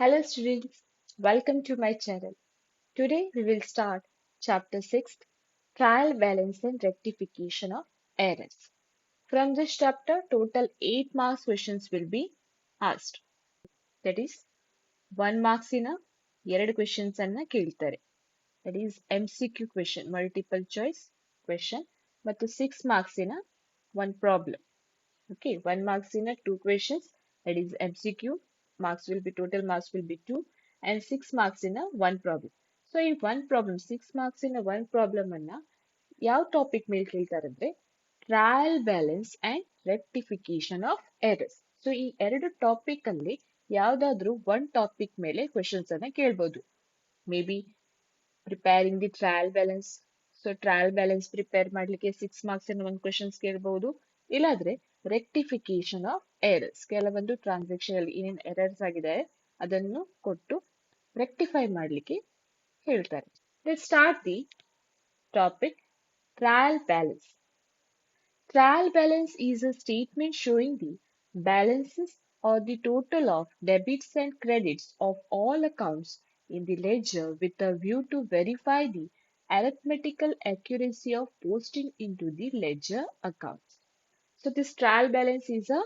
Hello students, welcome to my channel. Today we will start chapter 6, Trial Balance and Rectification of Errors. From this chapter, total 8 marks questions will be asked. That is, 1 marks in a 2 questions ಅನ್ನ ಕೇಳ್ತಾರೆ. That is MCQ question, multiple choice question. ಮತ್ತು 6 marks in a 1 problem. Okay, 1 marks in a 2 questions, that is MCQ, marks will be total marks will be 2, and 6 marks in a 1 problem. So ಈ 1 problem, 6 marks in a 1 problem ಅನ್ನ ಯಾವ topic ಮೇಲೆ ಕೇಳ್ತಾರೆ ಅಂದ್ರೆ trial balance and rectification of errors. So ಈ ಎರಡು topic ಅಲ್ಲಿ ಯಾವ್ದಾದ್ರು ಒನ್ ಟಾಪಿಕ್ ಮೇಲೆ ಕ್ವೆಶನ್ಸ್ ಅನ್ನ ಕೇಳ್ಬೋದು. May be preparing the trial balance, so trial balance prepare ಮಾಡ್ಲಿಕ್ಕೆ 6 ಮಾರ್ಕ್ಸ್ ಅನ್ನ ಒಂದು ಕ್ವೆಶನ್ಸ್ ಕೇಳ್ಬಹುದು. ಇಲ್ಲಾದ್ರೆ ರೆಕ್ಟಿಫಿಕೇಶನ್ ಆಫ್ ಎರರ್ಸ್, ಕೆಲವೊಂದು ಟ್ರಾನ್ಸಾಕ್ಷನ್ ಅಲ್ಲಿ ಏನೇನು ಎರರ್ಸ್ ಆಗಿದೆ ಅದನ್ನು ಕೊಟ್ಟು ರೆಕ್ಟಿಫೈ ಮಾಡ್ಲಿಕ್ಕೆ ಹೇಳ್ತಾರೆ. Let's start the topic trial balance. Trial balance is a statement showing the balances or the total of debits and credits of all accounts in the ledger with a view to verify the arithmetical accuracy of posting into the ledger accounts. So this trial balance is a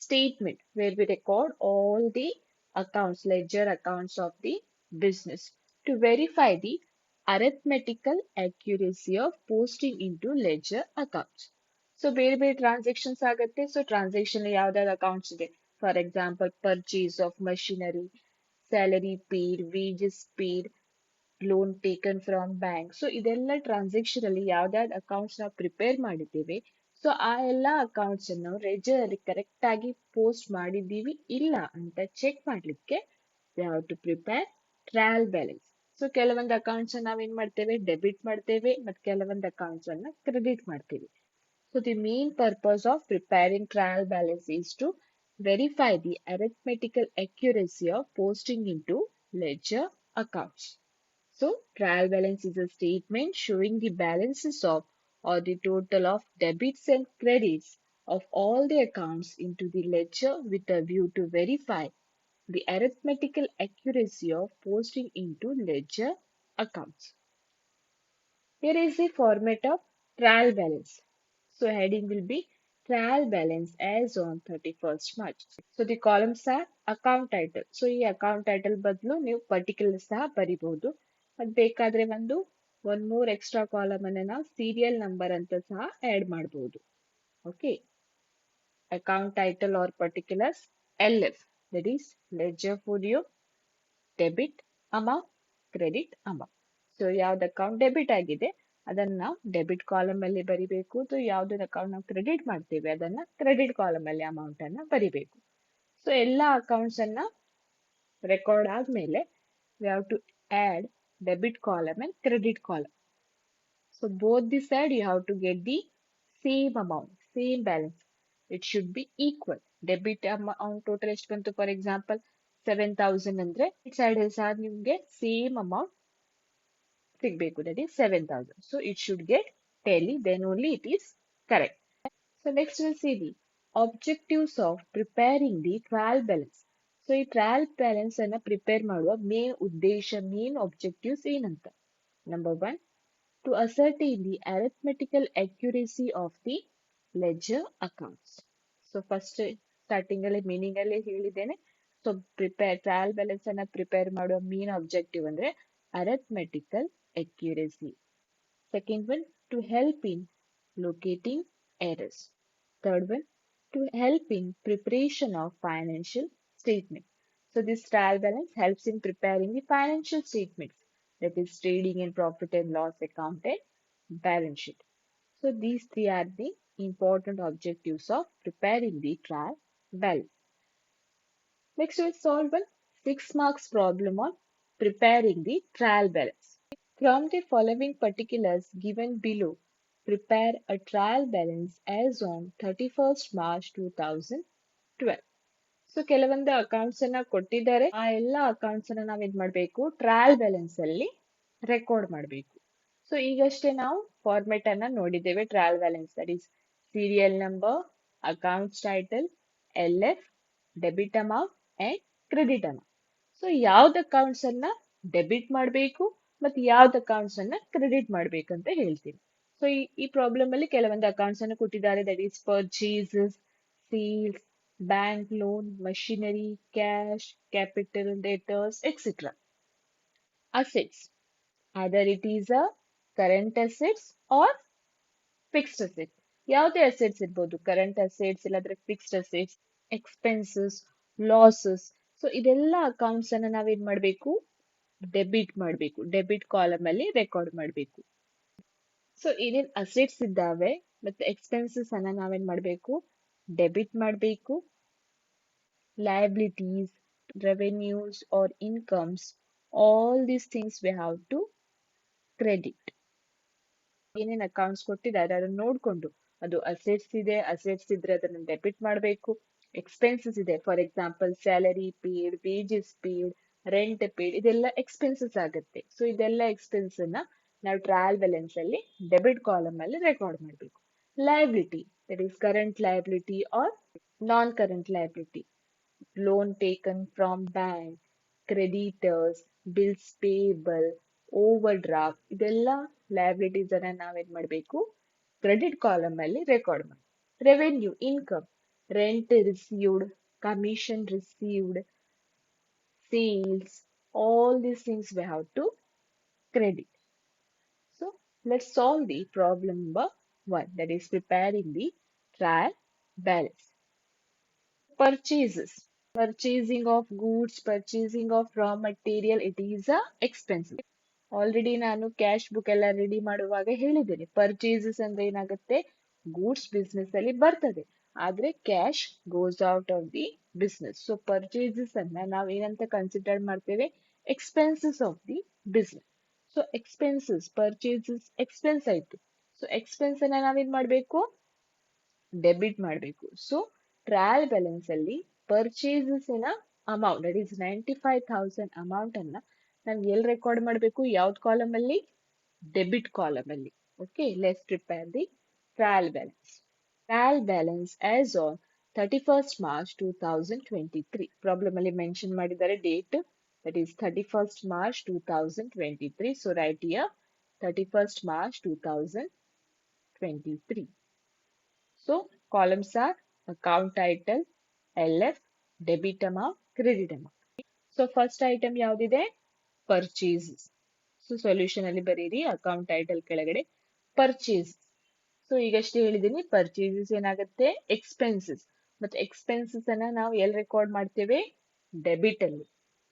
statement where we record all the accounts, ledger accounts of the business to verify the arithmetical accuracy of posting into ledger accounts. So ಬೇರೆ ಬೇರೆ transactions ಆಗುತ್ತೆ. So transaction ಯಾವ್ದಾವ್ದು accounts ಇದೆ, for example purchase of machinery, salary paid, wages paid, loan taken from bank. So ಇದೆಲ್ಲ transaction ಅಲ್ಲಿ ಯಾವ್ದಾವ್ದು accounts ನಾವು prepare ಮಾಡಿದ್ದೇವೆ, so ಆ ಎಲ್ಲ ಅಕೌಂಟ್ಸ್ ಅನ್ನು ನಾವು ಲೆಡ್ಜರ್ ಅಲ್ಲಿ ಕರೆಕ್ಟ್ ಆಗಿ ಪೋಸ್ಟ್ ಮಾಡಿದ್ದೀವಿ ಇಲ್ಲ ಅಂತ ಚೆಕ್ ಮಾಡ್ಲಿಕ್ಕೆ we have to prepare trial balance. So ಕೆಲವೊಂದು ಅಕೌಂಟ್ಸ್ ನಾವೇನ್ ಮಾಡ್ತೇವೆ, ಡೆಬಿಟ್ ಮಾಡ್ತೇವೆ, ಮತ್ತು ಕೆಲವೊಂದು ಅಕೌಂಟ್ಸ್ ಅನ್ನ ಕ್ರೆಡಿಟ್ ಮಾಡ್ತೇವೆ. So the main purpose of preparing trial balance is to verify the arithmetical accuracy of posting into ledger accounts. So trial balance is a statement showing the balances of or the total of debits and credits of all the accounts into the ledger with a view to verify the arithmetical accuracy of posting into ledger accounts. Here is the format of trial balance. So heading will be trial balance as on 31st March. So the columns are account title. So ಈ account title ಬದಲು ನೀವು particulars ಸಹ ಬರಿಬಹುದು. ಅದು ಬೇಕಾದ್ರೆ one more extra column ಅನ್ನ ನಾವು serial number ಅಂತ ಸಹ add ಮಾಡಬಹುದು. Okay. Account title or particulars LF, that is ledger folio, debit amount, credit amount. So ಯಾವ್ದು account debit ಆಗಿದೆ ಅದನ್ನ ನಾವು ಡೆಬಿಟ್ ಕಾಲಮ್ ಅಲ್ಲಿ ಬರಿಬೇಕು. ಯಾವ್ದು ಅಕೌಂಟ್ ನಾವು ಕ್ರೆಡಿಟ್ ಮಾಡ್ತೇವೆ ಅದನ್ನ ಕ್ರೆಡಿಟ್ ಕಾಲಮ್ ಅಲ್ಲಿ ಅಮೌಂಟ್ ಅನ್ನ ಬರಿಬೇಕು. ಸೊ ಎಲ್ಲಾ ಅಕೌಂಟ್ಸ್ ಅನ್ನ ರೆಕಾರ್ಡ್ ಆದ್ಮೇಲೆ we have to add debit column and credit column. So both the side you have to get the same amount, same balance. It should be equal. Debit amount total ಎಷ್ಟು ಬಂತು, for example 7,000 ಅಂದ್ರೆ ಈ side ಸಹ ನಿಮ್ಗೆ same amount ಸಿಗ್ಬೇಕು, that is 7,000. So it should get tally, then only it is correct. So next we'll see the objectives of preparing the trial balance. So ಈ trial balance ಅನ್ನ prepare ಮಾಡುವ main ಉದ್ದೇಶ, main objectives ಏನಂತ. Number 1, to ascertain the arithmetical accuracy of the ledger accounts. So first starting ಅಲ್ಲಿ meaning ಅಲ್ಲಿ ಹೇಳಿದ್ದೇನೆ. So trial balance ಅನ್ನ prepare ಮಾಡುವ ಮೇನ್ ಆಬ್ಜೆಕ್ಟಿವ್ ಅಂದ್ರೆ arithmetical accuracy. Second one, to help in locating errors. Third one, to help in preparation of financial statement. So this trial balance helps in preparing the financial statements, that is trading and profit and loss account and balance sheet. So these three are the important objectives of preparing the trial balance. Next we'll solve one 6 marks problem on preparing the trial balance. From the following particulars given below, prepare a trial balance as on 31st March 2012. So ಕೆಲವೊಂದು accounts ಅನ್ನ ಕೊಟ್ಟಿದ್ದಾರೆ, ಆ ಎಲ್ಲ accounts ಅನ್ನ ನಾವ್ ಏನ್ ಮಾಡ್ಬೇಕು, trial balance ಅಲ್ಲಿ ರೆಕಾರ್ಡ್ ಮಾಡಬೇಕು. ಸೊ ಈಗಷ್ಟೇ ನಾವು ಫಾರ್ಮೆಟ್ ಅನ್ನ ನೋಡಿದ್ದೇವೆ trial balance, that is serial number, accounts title, LF, debit amount and credit amount. So ಯಾವ್ದು ಅಕೌಂಟ್ಸ್ ಅನ್ನ ಡೆಬಿಟ್ ಮಾಡಬೇಕು ಮತ್ತೆ ಯಾವ್ದು ಅಕೌಂಟ್ಸ್ ಅನ್ನ ಕ್ರೆಡಿಟ್ ಮಾಡ್ಬೇಕಂತ ಹೇಳ್ತೀನಿ. ಸೊ ಈ ಪ್ರಾಬ್ಲಮ್ ಅಲ್ಲಿ ಕೆಲವೊಂದು ಅಕೌಂಟ್ಸ್ ಅನ್ನು ಕೊಟ್ಟಿದ್ದಾರೆ, that is purchases, sales, bank loan, machinery, cash, capital, debtors, etcetera. Assets, either it is a current assets or fixed assets. ಯಾವುದೇ ಅಸೆಟ್ಸ್ ಇರ್ಬೋದು, ಕರೆಂಟ್ ಅಸೆಟ್ಸ್ ಇಲ್ಲಾಂದ್ರೆ fixed assets, expenses, losses. So ಇದೆಲ್ಲ accounts ಅನ್ನ ನಾವೇನ್ ಮಾಡ್ಬೇಕು, debit ಮಾಡ್ಬೇಕು, debit column ಅಲ್ಲಿ record ಮಾಡ್ಬೇಕು. ಸೊ ಏನೇನ್ ಅಸೆಟ್ಸ್ ಇದ್ದಾವೆ ಮತ್ತೆ ಎಕ್ಸ್ಪೆನ್ಸಸ್ ಅನ್ನ ನಾವೇನ್ ಮಾಡ್ಬೇಕು, ಡೆಬಿಟ್ ಮಾಡ್ಬೇಕು. Liabilities, revenues or incomes, all these things we have to credit. ಏನೇನ್ ಅಕೌಂಟ್ಸ್ ಕೊಟ್ಟಿದ್ದಾರೆ ಅದನ್ನ ನೋಡ್ಕೊಂಡು, ಅದು ಅಸೆಟ್ಸ್ ಇದೆ, ಅಸೆಟ್ಸ್ ಇದ್ರೆ ಅದನ್ನ ಡೆಬಿಟ್ ಮಾಡಬೇಕು. ಎಕ್ಸ್ಪೆನ್ಸಸ್ ಇದೆ, for example salary paid, wages paid, rent paid, ಇದೆಲ್ಲ ಎಕ್ಸ್ಪೆನ್ಸಸ್ ಆಗುತ್ತೆ. ಸೊ ಇದೆಲ್ಲ ಎಕ್ಸ್ಪೆನ್ಸ್ ಅನ್ನ ನಾವು ಟ್ರಯಲ್ ಬ್ಯಾಲೆನ್ಸ್ ಅಲ್ಲಿ ಡೆಬಿಟ್ ಕಾಲಮ್ ಅಲ್ಲಿ ರೆಕಾರ್ಡ್ ಮಾಡಬೇಕು. Liability, that is current liability or non current liability, loan taken from bank, creditors, bills payable, overdraft, ಇದೆಲ್ಲ liabilities ಅನ್ನ ನಾವೇನ್ ಮಾಡ್ಬೇಕು, ಕ್ರೆಡಿಟ್ ಕಾಲಮ್ ಅಲ್ಲಿ ರೆಕಾರ್ಡ್ ಮಾಡಿ. Revenue, income, rent received, commission received, sales, all these things we have to credit. So let's solve the problem number 1, that is preparing the trial balance. Purchases, purchasing of goods, purchasing of raw material, it is a expensive. Already ನಾನು cash book ಎಲ್ಲ ready ಮಾಡುವಾಗ ಹೇಳಿದ್ದೇನೆ, purchases ಅಂದ್ರೆ ಏನಾಗುತ್ತೆ, goods business ಅಲ್ಲಿ ಬರ್ತದೆ, ಆದ್ರೆ cash goes out of the business. So purchases ಅನ್ನ ನಾವ್ ಏನಂತ ಕನ್ಸಿಡರ್ ಮಾಡ್ತೇವೆ, expenses of the business. So expenses, purchases expense ಆಯ್ತು. ಸೊ ಎಕ್ಸ್ಪೆನ್ಸ್ ಅನ್ನ ನಾವೇನ್ ಮಾಡ್ಬೇಕು, ಡೆಬಿಟ್ ಮಾಡಬೇಕು. ಸೊ ಟ್ರಯಲ್ ಬ್ಯಾಲೆನ್ಸ್ ಅಲ್ಲಿ ಪರ್ಚೇಸಸ್ ನ ಅಮೌಂಟ್, ದಟ್ ಈಸ್ 95,000 ಅಮೌಂಟ್ ಅನ್ನ ನಾವು ಎಲ್ಲಿ ರೆಕಾರ್ಡ್ ಮಾಡಬೇಕು, ಯಾವ್ದು ಕಾಲಮ್ ಅಲ್ಲಿ, ಡೆಬಿಟ್ ಕಾಲಮ್ ಅಲ್ಲಿ. Okay, let's prepare the trial balance. Trial balance as on 31st March 2023. Problem ಅಲ್ಲಿ ಮೆನ್ಷನ್ ಮಾಡಿದ್ದಾರೆ date, that is 31st March 2023. So right here 31st March 2023. So columns are account title, LF, debit amount, credit amount. So first item ಯಾವ್ದಿದೆ, purchases. So solution ಅಲ್ಲಿ ಬರೀರಿ, account title ಕೆಳಗಡೆ purchase. So ಈಗಷ್ಟೇ ಹೇಳಿದೀನಿ, purchases ಏನಾಗುತ್ತೆ, expenses. ಮತ್ತೆ expenses ಅನ್ನ ನಾವು ಎಲ್ಲಿ ರೆಕಾರ್ಡ್ ಮಾಡ್ತೇವೆ, ಡೆಬಿಟ್ ಅಲ್ಲಿ.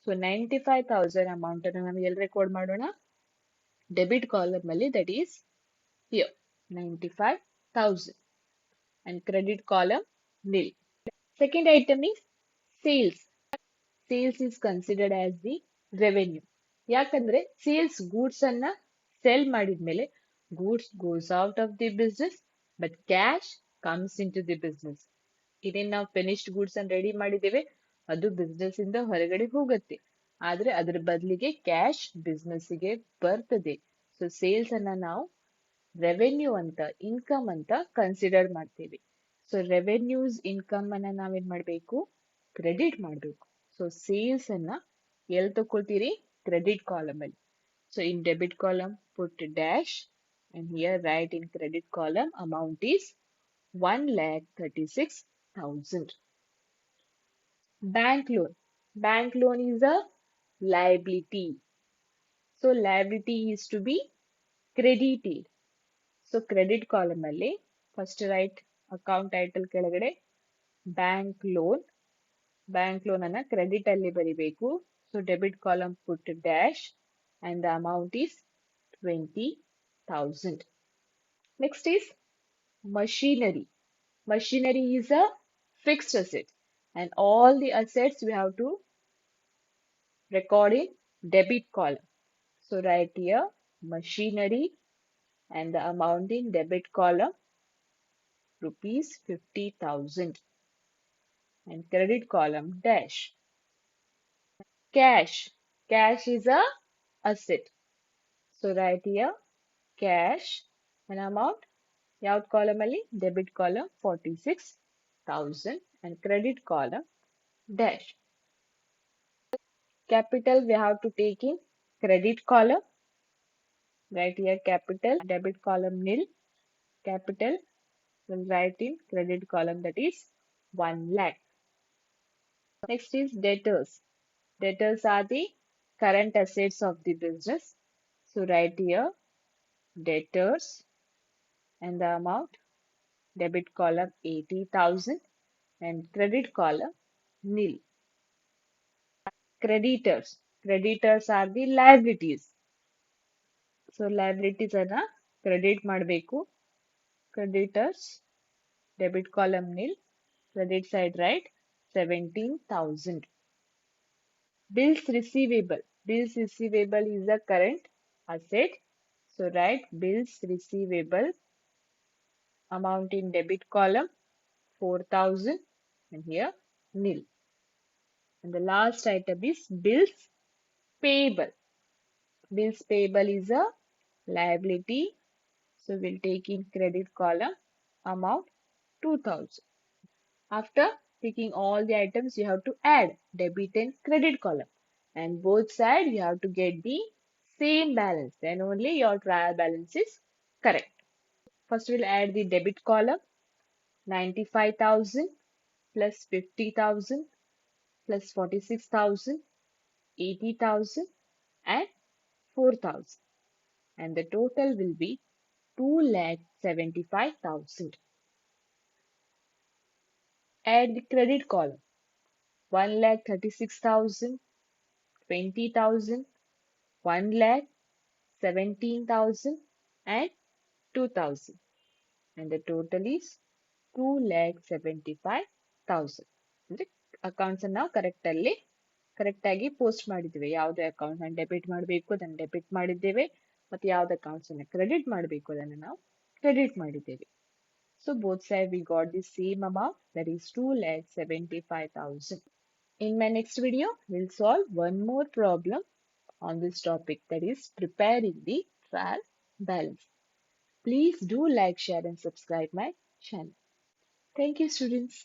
ಸೊ 95,000 ಅಮೌಂಟ್ ಅನ್ನ ನಾವು ಎಲ್ಲಿ ರೆಕಾರ್ಡ್ ಮಾಡೋಣ, ಡೆಬಿಟ್ ಕಾಲಮ್ ಅಲ್ಲಿ, that is here 95,000. And credit column nil. Second item is sales. Sales is considered as the revenue. ಯಾಕಂದ್ರೆ ಸೇಲ್ಸ್ ಗೂಡ್ಸ್ ಅನ್ನ ಸೆಲ್ ಮಾಡಿದ್ಮೇಲೆ goods goes out of the business but cash comes in to the business. ಇದೇನ್ ನಾವು finished goods ಅನ್ನ ready ಮಾಡಿದ್ದೇವೆ, ಅದು business ಇಂದ ಹೊರಗಡೆ ಹೋಗುತ್ತೆ, ಆದ್ರೆ ಅದ್ರ ಬದಲಿಗೆ ಕ್ಯಾಶ್ ಬಿಸ್ನೆಸ್ ಗೆ ಬರ್ತದೆ. ಸೊ ಸೇಲ್ಸ್ ಅನ್ನ ನಾವು ರೆವೆನ್ಯೂ ಅಂತ, ಇನ್ಕಮ್ ಅಂತ ಕನ್ಸಿಡರ್ ಮಾಡ್ತೀವಿ. ಸೊ ರೆವೆನ್ಯೂಸ್, ಇನ್ಕಮ್ ಅನ್ನ ನಾವೇನ್ ಮಾಡ್ಬೇಕು, ಕ್ರೆಡಿಟ್ ಮಾಡ್ಬೇಕು. ಸೊ ಸೇಲ್ಸ್ ಅನ್ನ ಎಲ್ಲಿ ತಗೊಳ್ತೀರಿ, ಕ್ರೆಡಿಟ್ ಕಾಲಮ್ ಅಲ್ಲಿ. So in debit column put dash and here write in credit column amount is 1,36,000. Bank loan. Bank loan is a liability. So liability is to be credited. So credit column ಅಲ್ಲಿ first right account title ಕೆಳಗಡೆ bank loan, bank loan ಅನ್ನ credit ಅಲ್ಲಿ ಬರಿಬೇಕು. So debit column put dash and the amount is 20,000. Next is machinery. Machinery is a fixed asset and all the assets we have to record in debit column. So write here machinery and the amount in debit column rupees 50,000 and credit column dash. Cash. Cash is a asset. So write here cash and amount ಯಾವ್ದು column ಅಲ್ಲಿ, debit column 46,000 and credit column dash. capital we have to take in credit column. Right here capital, debit column nil, capital will write in credit column, that is 1 lakh. Next is debtors. Debtors are the current assets of the business. So write here debtors and the amount, debit column 80,000 and credit column nil. Creditors. Creditors are the liabilities. So liabilities ಅನ್ನ credit ಮಾಡಬೇಕು. Creditors, debit column nil, credit side right 17,000. Bills receivable. Bills receivable is a current asset. So write bills receivable amount in debit column 4,000 and here nil. And the last item is bills payable. Bills payable is a liability. So we'll take in credit column amount 2,000. After taking all the items, you have to add debit and credit column. And both sides you have to get the same balance. Then only your trial balance is correct. First we'll add the debit column 95,000 plus 50,000 plus 46,000, 80,000 and 4,000. And the total will be 2,75,000. Add the credit column 1,36,000, 20,000, 1 lakh, 17,000 and 2,000. And the total is 2,75,000. ಅಂದ್ರೆ accounts ನಾವು correct ಆಗಿ post ಮಾಡಿದ್ದೇವೆ. ಯಾವ್ದು account ಅನ್ನು debit ಮಾಡಬೇಕು ಅದನ್ನು debit ಮಾಡಿದ್ದೇವೆ, ಮತ್ತೆ ಯಾವ್ದು ಅಕೌಂಟ್ಸ್ ಅನ್ನು ಕ್ರೆಡಿಟ್ ಮಾಡಬೇಕು ಅದನ್ನು ನಾವು ಕ್ರೆಡಿಟ್ ಮಾಡಿದ್ದೇವೆ. So both sides we got the same amount, that is 2,75,000. In my next video, we'll solve one more problem on this topic, that is preparing the trial balance. Please do like, share and subscribe my channel. Thank you, students.